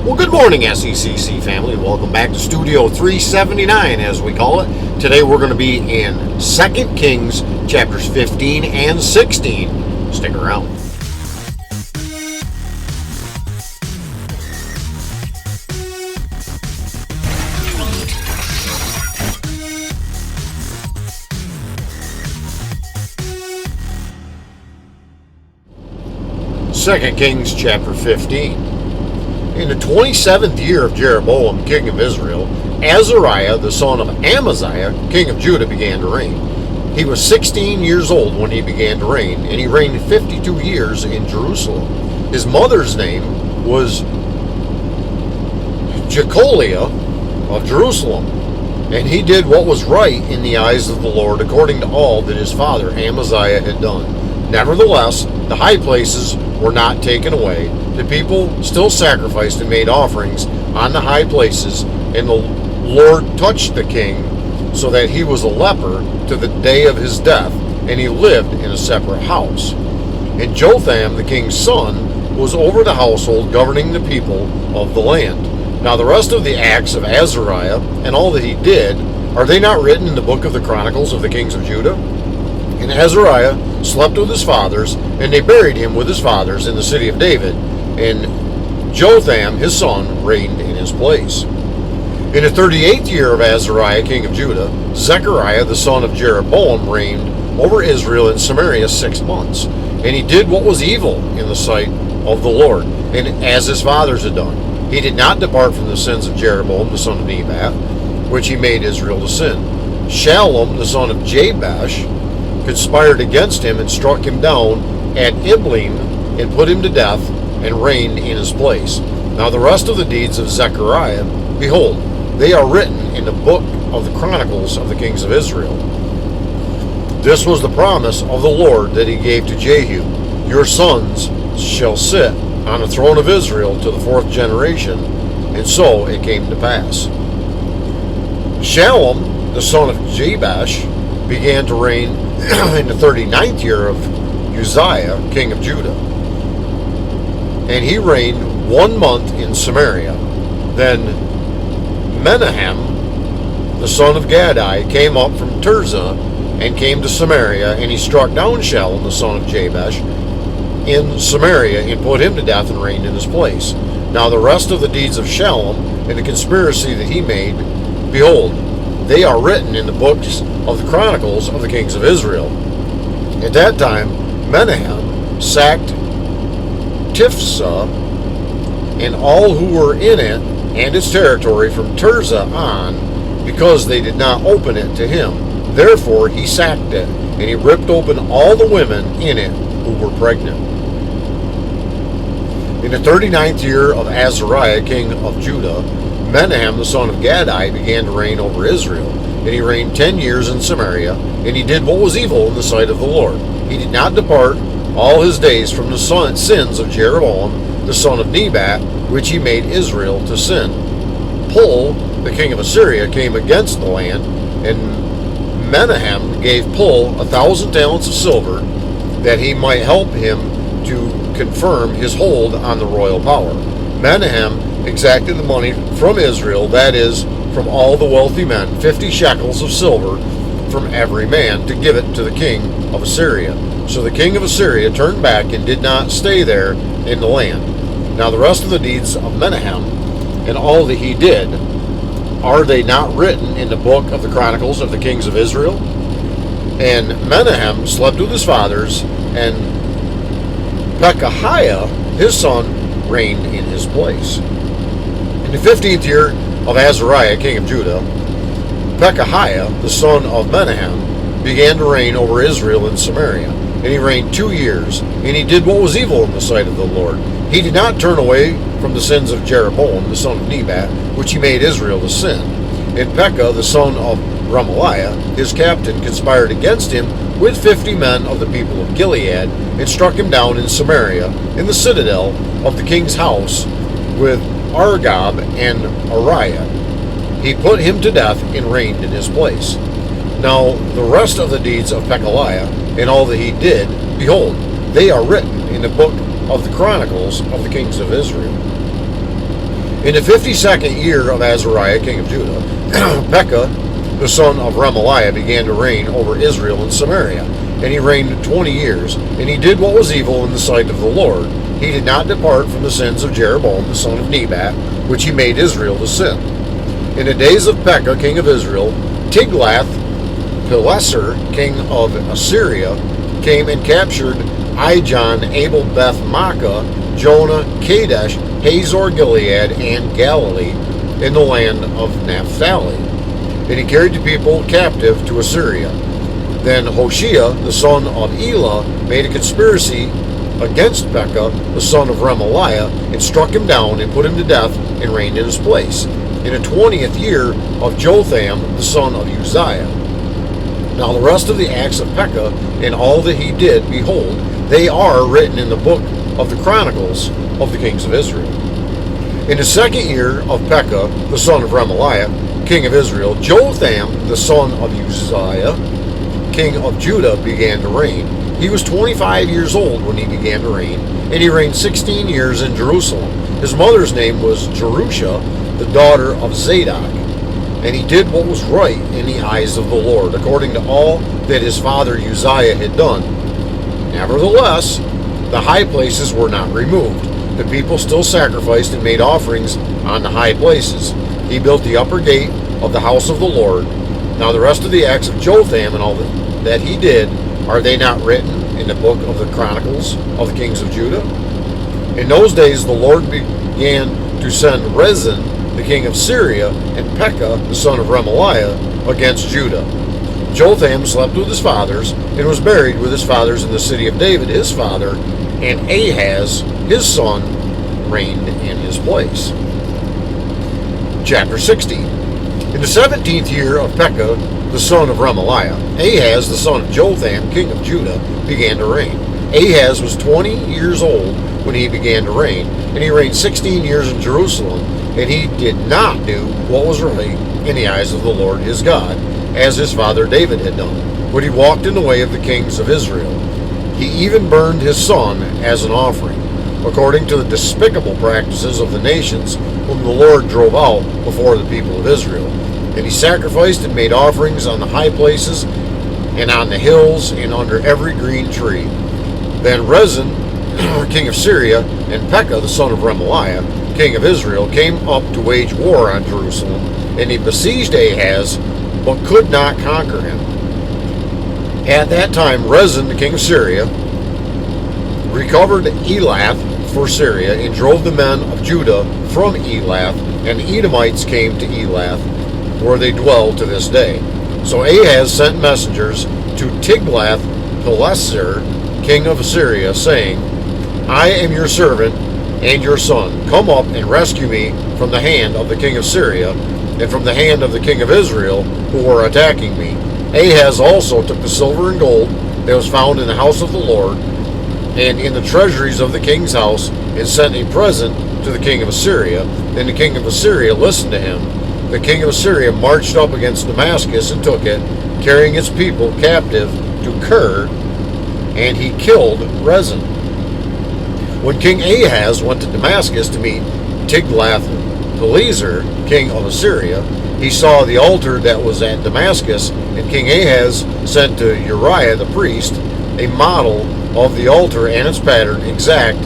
Well, good morning, SECC family. Welcome back to Studio 379, as we call it. Today we're going to be in 2 Kings, chapters 15 and 16. Stick around. Second Kings chapter 15. In the 27th year of Jeroboam, king of Israel, Azariah, the son of Amaziah, king of Judah, began to reign. He was 16 years old when he began to reign, and he reigned 52 years in Jerusalem. His mother's name was Jecoliah of Jerusalem, and he did what was right in the eyes of the Lord, according to all that his father Amaziah had done. Nevertheless, the high places were not taken away. The people still sacrificed and made offerings on the high places, and the Lord touched the king so that he was a leper to the day of his death, and he lived in a separate house. And Jotham, the king's son, was over the household, governing the people of the land. Now the rest of the acts of Azariah and all that he did, are they not written in the book of the Chronicles of the kings of Judah? And Azariah slept with his fathers, and they buried him with his fathers in the city of David. And Jotham, his son, reigned in his place. In the 38th year of Azariah, king of Judah, Zechariah, the son of Jeroboam, reigned over Israel and Samaria 6 months. And he did what was evil in the sight of the Lord, and as his fathers had done. He did not depart from the sins of Jeroboam, the son of Nebat, which he made Israel to sin. Shallum, the son of Jabesh, conspired against him and struck him down at Iblim and put him to death, and reigned in his place. Now the rest of the deeds of Zechariah, behold, they are written in the book of the Chronicles of the kings of Israel. This was the promise of the Lord that he gave to Jehu. Your sons shall sit on the throne of Israel to the 4th generation. And so it came to pass. Shallum, the son of Jabesh, began to reign in the 39th year of Uzziah, king of Judah. And he reigned 1 month in Samaria. Then Menahem, the son of Gadai, came up from Tirzah and came to Samaria, and he struck down Shallum, the son of Jabesh, in Samaria, and put him to death and reigned in his place. Now the rest of the deeds of Shallum and the conspiracy that he made, behold, they are written in the books of the Chronicles of the kings of Israel. At that time, Menahem sacked Tifsah and all who were in it and its territory from Tirzah on, because they did not open it to him. Therefore he sacked it, and he ripped open all the women in it who were pregnant. In the 39th year of Azariah, king of Judah, Menahem, the son of Gadai, began to reign over Israel. And he reigned 10 years in Samaria, and he did what was evil in the sight of the Lord. He did not depart all his days from the sins of Jeroboam, the son of Nebat, which he made Israel to sin. Pul, the king of Assyria, came against the land, and Menahem gave Pul 1,000 talents of silver, that he might help him to confirm his hold on the royal power. Menahem exacted the money from Israel, that is, from all the wealthy men, 50 shekels of silver from every man, to give it to the king of Assyria. So the king of Assyria turned back and did not stay there in the land. Now the rest of the deeds of Menahem and all that he did, are they not written in the book of the Chronicles of the kings of Israel? And Menahem slept with his fathers, and Pekahiah, his son, reigned in his place. In the 15th year of Azariah, king of Judah, Pekahiah, the son of Menahem, began to reign over Israel in Samaria. And he reigned 2 years, and he did what was evil in the sight of the Lord. He did not turn away from the sins of Jeroboam, the son of Nebat, which he made Israel to sin. And Pekah, the son of Remaliah, his captain, conspired against him with 50 men of the people of Gilead, and struck him down in Samaria, in the citadel of the king's house, with Argob and Ariah. He put him to death and reigned in his place. Now the rest of the deeds of Pekahiah and all that he did, behold, they are written in the book of the Chronicles of the kings of Israel. In the 52nd year of Azariah, king of Judah, Pekah, the son of Remaliah, began to reign over Israel and Samaria. And he reigned 20 years. And he did what was evil in the sight of the Lord. He did not depart from the sins of Jeroboam, the son of Nebat, which he made Israel to sin. In the days of Pekah, king of Israel, Tiglath-Pileser, king of Assyria, came and captured Ijon, Abel, Beth Makkah, Jonah, Kadesh, Hazor, Gilead, and Galilee in the land of Naphtali. And he carried the people captive to Assyria. Then Hoshea, the son of Elah, made a conspiracy against Pekah, the son of Remaliah, and struck him down and put him to death and reigned in his place. In the 20th year of Jotham, the son of Uzziah. Now the rest of the acts of Pekah and all that he did, behold, they are written in the book of the Chronicles of the kings of Israel. In the 2nd year of Pekah, the son of Remaliah, king of Israel, Jotham, the son of Uzziah, king of Judah, began to reign. He was 25 years old when he began to reign, and he reigned 16 years in Jerusalem. His mother's name was Jerusha, the daughter of Zadok. And he did what was right in the eyes of the Lord, according to all that his father Uzziah had done. Nevertheless, the high places were not removed. The people still sacrificed and made offerings on the high places. He built the upper gate of the house of the Lord. Now the rest of the acts of Jotham and all that he did, are they not written in the book of the Chronicles of the kings of Judah? In those days the Lord began to send Rezin, the king of Syria, and Pekah, the son of Remaliah, against Judah. Jotham slept with his fathers, and was buried with his fathers in the city of David, his father, and Ahaz, his son, reigned in his place. Chapter 60. In the 17th year of Pekah, the son of Remaliah, Ahaz, the son of Jotham, king of Judah, began to reign. Ahaz was 20 years old when he began to reign, and he reigned 16 years in Jerusalem, and he did not do what was right in the eyes of the Lord his God, as his father David had done, but he walked in the way of the kings of Israel. He even burned his son as an offering, according to the despicable practices of the nations whom the Lord drove out before the people of Israel. And he sacrificed and made offerings on the high places and on the hills and under every green tree. Then Rezin, king of Syria, and Pekah, the son of Remaliah, king of Israel, came up to wage war on Jerusalem, and he besieged Ahaz, but could not conquer him. At that time Rezin, the king of Syria, recovered Elath for Syria, and drove the men of Judah from Elath, and the Edomites came to Elath, where they dwell to this day. So Ahaz sent messengers to Tiglath-Pileser, king of Assyria, saying, I am your servant and your son. Come up and rescue me from the hand of the king of Syria, and from the hand of the king of Israel, who were attacking me. Ahaz also took the silver and gold that was found in the house of the Lord, and in the treasuries of the king's house, and sent a present to the king of Assyria. Then the king of Assyria listened to him. The king of Assyria marched up against Damascus and took it, carrying its people captive to Kir, and he killed Rezin. When King Ahaz went to Damascus to meet Tiglath-Pileser, king of Assyria, he saw the altar that was at Damascus, and King Ahaz sent to Uriah the priest a model of the altar and its pattern, exact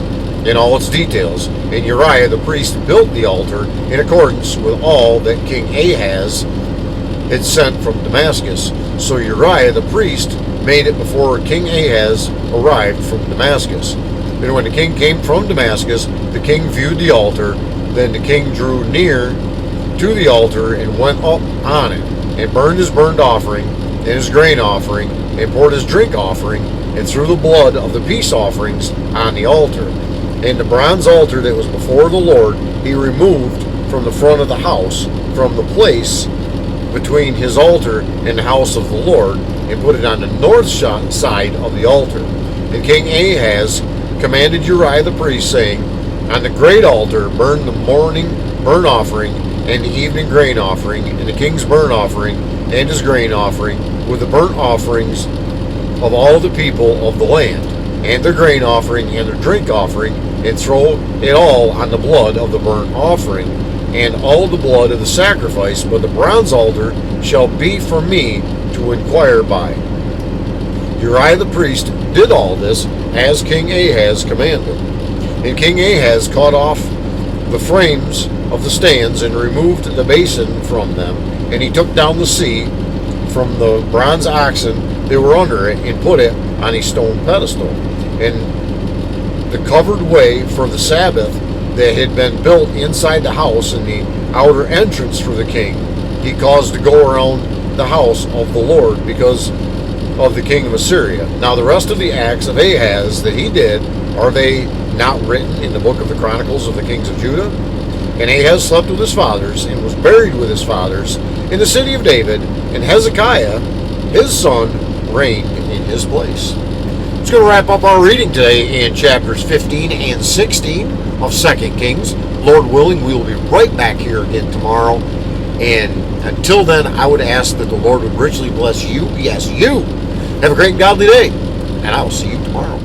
in all its details. And Uriah the priest built the altar in accordance with all that King Ahaz had sent from Damascus. So Uriah the priest made it before King Ahaz arrived from Damascus. And when the king came from Damascus, the king viewed the altar. Then the king drew near to the altar and went up on it, and burned his burnt offering and his grain offering, and poured his drink offering, and threw the blood of the peace offerings on the altar. And the bronze altar that was before the Lord he removed from the front of the house, from the place between his altar and the house of the Lord, and put it on the north side of the altar. And King Ahaz commanded Uriah the priest, saying, On the great altar burn the morning burnt offering and the evening grain offering, and the king's burnt offering and his grain offering, with the burnt offerings of all the people of the land, and their grain offering and their drink offering, and throw it all on the blood of the burnt offering and all the blood of the sacrifice, but the bronze altar shall be for me to inquire by. Uriah the priest did all this as King Ahaz commanded. And King Ahaz cut off the frames of the stands and removed the basin from them, and he took down the sea from the bronze oxen that were under it and put it on a stone pedestal. And the covered way for the Sabbath that had been built inside the house and the outer entrance for the king, he caused to go around the house of the Lord because of the king of Assyria. Now the rest of the acts of Ahaz that he did, are they not written in the book of the Chronicles of the kings of Judah? And Ahaz slept with his fathers and was buried with his fathers in the city of David, and Hezekiah, his son, reigned in his place. It's going to wrap up our reading today in chapters 15 and 16 of 2 Kings. Lord willing, we will be right back here again tomorrow. And until then, I would ask that the Lord would richly bless you. Yes, you. Have a great and godly day. And I will see you tomorrow.